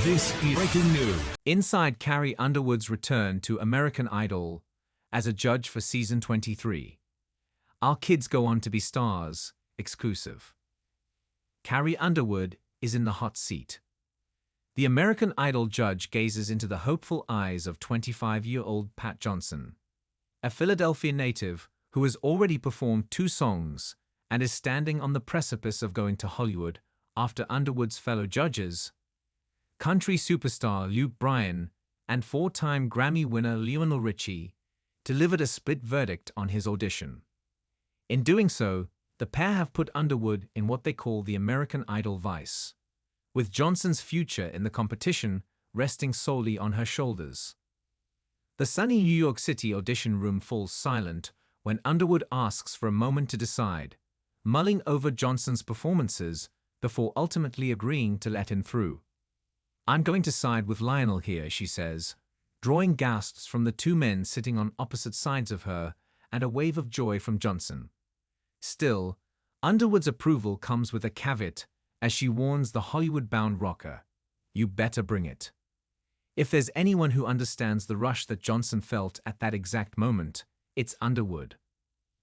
This is breaking news. Inside Carrie Underwood's return to American Idol as a judge for season 23. Our kids go on to be stars. Exclusive. Carrie Underwood is in the hot seat. The American Idol judge gazes into the hopeful eyes of 25-year-old Pat Johnson, a Philadelphia native who has already performed 2 songs and is standing on the precipice of going to Hollywood after Underwood's fellow judges, country superstar Luke Bryan and 4-time Grammy winner Lionel Richie, delivered a split verdict on his audition. In doing so, the pair have put Underwood in what they call the American Idol vice, with Johnson's future in the competition resting solely on her shoulders. The sunny New York City audition room falls silent when Underwood asks for a moment to decide, mulling over Johnson's performances before ultimately agreeing to let him through. "I'm going to side with Lionel here," she says, drawing gasps from the 2 men sitting on opposite sides of her and a wave of joy from Johnson. Still, Underwood's approval comes with a caveat as she warns the Hollywood-bound rocker, "You better bring it." If there's anyone who understands the rush that Johnson felt at that exact moment, it's Underwood.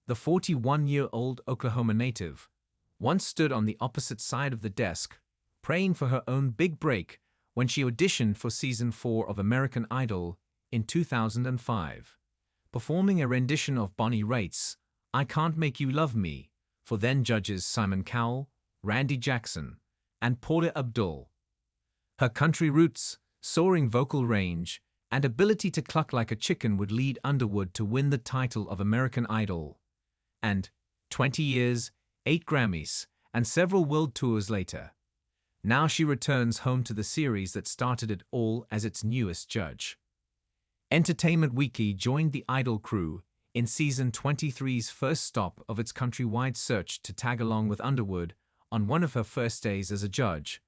The 41-year-old Oklahoma native once stood on the opposite side of the desk, praying for her own big break when she auditioned for Season 4 of American Idol in 2005, performing a rendition of Bonnie Raitt's "I Can't Make You Love Me" for then-judges Simon Cowell, Randy Jackson, and Paula Abdul. Her country roots, soaring vocal range, and ability to cluck like a chicken would lead Underwood to win the title of American Idol. And 20 years, 8 Grammys, and several world tours later, now she returns home to the series that started it all as its newest judge. Entertainment Weekly joined the Idol crew in Season 23's first stop of its countrywide search to tag along with Underwood on one of her first days as a judge,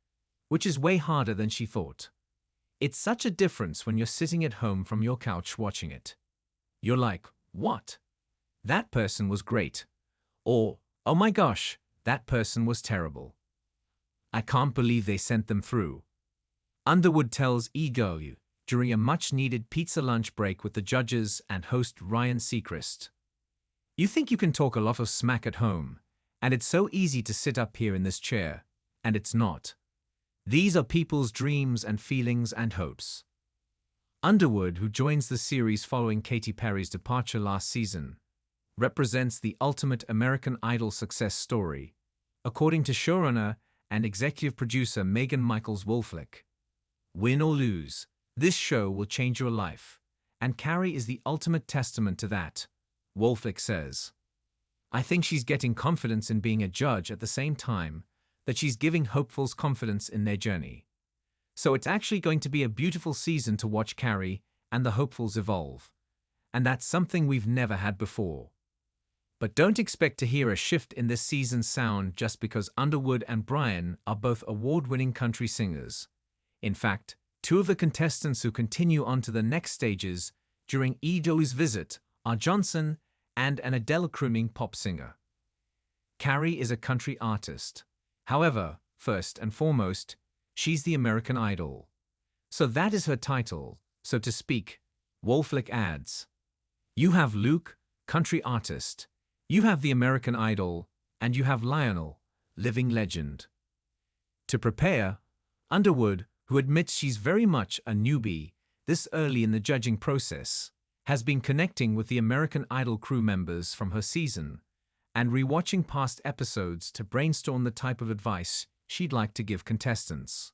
which is way harder than she thought. It's such a difference when you're sitting at home from your couch watching it. You're like, "What? That person was great." Or, "Oh my gosh, that person was terrible. I can't believe they sent them through." Underwood tells E! during a much-needed pizza lunch break with the judges and host Ryan Seacrest, "You think you can talk a lot of smack at home, and it's so easy to sit up here in this chair, and it's not. These are people's dreams and feelings and hopes." Underwood, who joins the series following Katy Perry's departure last season, represents the ultimate American Idol success story, according to showrunner and executive producer Megan Michaels-Wolflick. "Win or lose, this show will change your life, and Carrie is the ultimate testament to that," Wolflick says. "I think she's getting confidence in being a judge at the same time that she's giving hopefuls confidence in their journey. So it's actually going to be a beautiful season to watch Carrie and the hopefuls evolve. And that's something we've never had before. But don't expect to hear a shift in this season's sound just because Underwood and Bryan are both award-winning country singers. In fact, 2 of the contestants who continue on to the next stages during E!'s visit are Johnson and an Adele-crooning pop singer. Carrie is a country artist. However, first and foremost, she's the American Idol. So that is her title, so to speak. Wolflick adds, "You have Luke, country artist. You have the American Idol, and you have Lionel, living legend." To prepare, Underwood, who admits she's very much a newbie this early in the judging process, has been connecting with the American Idol crew members from her season and rewatching past episodes to brainstorm the type of advice she'd like to give contestants.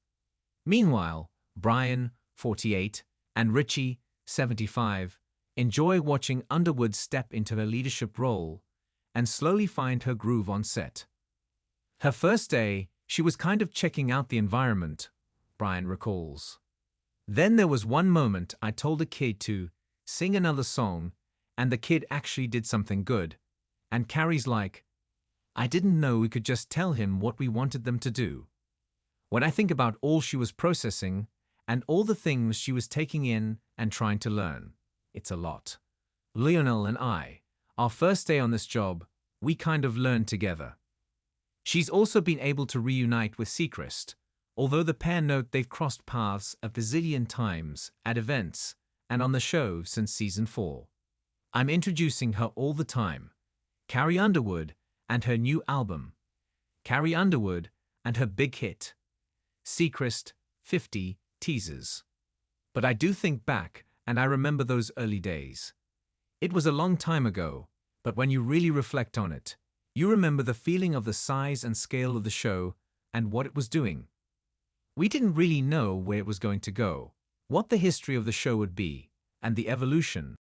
Meanwhile, Bryan, 48, and Richie, 75, enjoy watching Underwood step into her leadership role and slowly find her groove on set. "Her first day, she was kind of checking out the environment," Bryan recalls. "Then there was one moment I told a kid to sing another song, and the kid actually did something good. And Carrie's like, I didn't know we could just tell him what we wanted them to do." When I think about all she was processing and all the things she was taking in and trying to learn, it's a lot. Lionel and I, our first day on this job, we kind of learned together. She's also been able to reunite with Seacrest, although the pair note they've crossed paths a bazillion times at events and on the show since season 4. I'm introducing her all the time. Carrie Underwood and her new album. Carrie Underwood and her big hit. Seacrest 50 teasers. But I do think back and I remember those early days. It was a long time ago, but when you really reflect on it, you remember the feeling of the size and scale of the show and what it was doing. We didn't really know where it was going to go, what the history of the show would be, and the evolution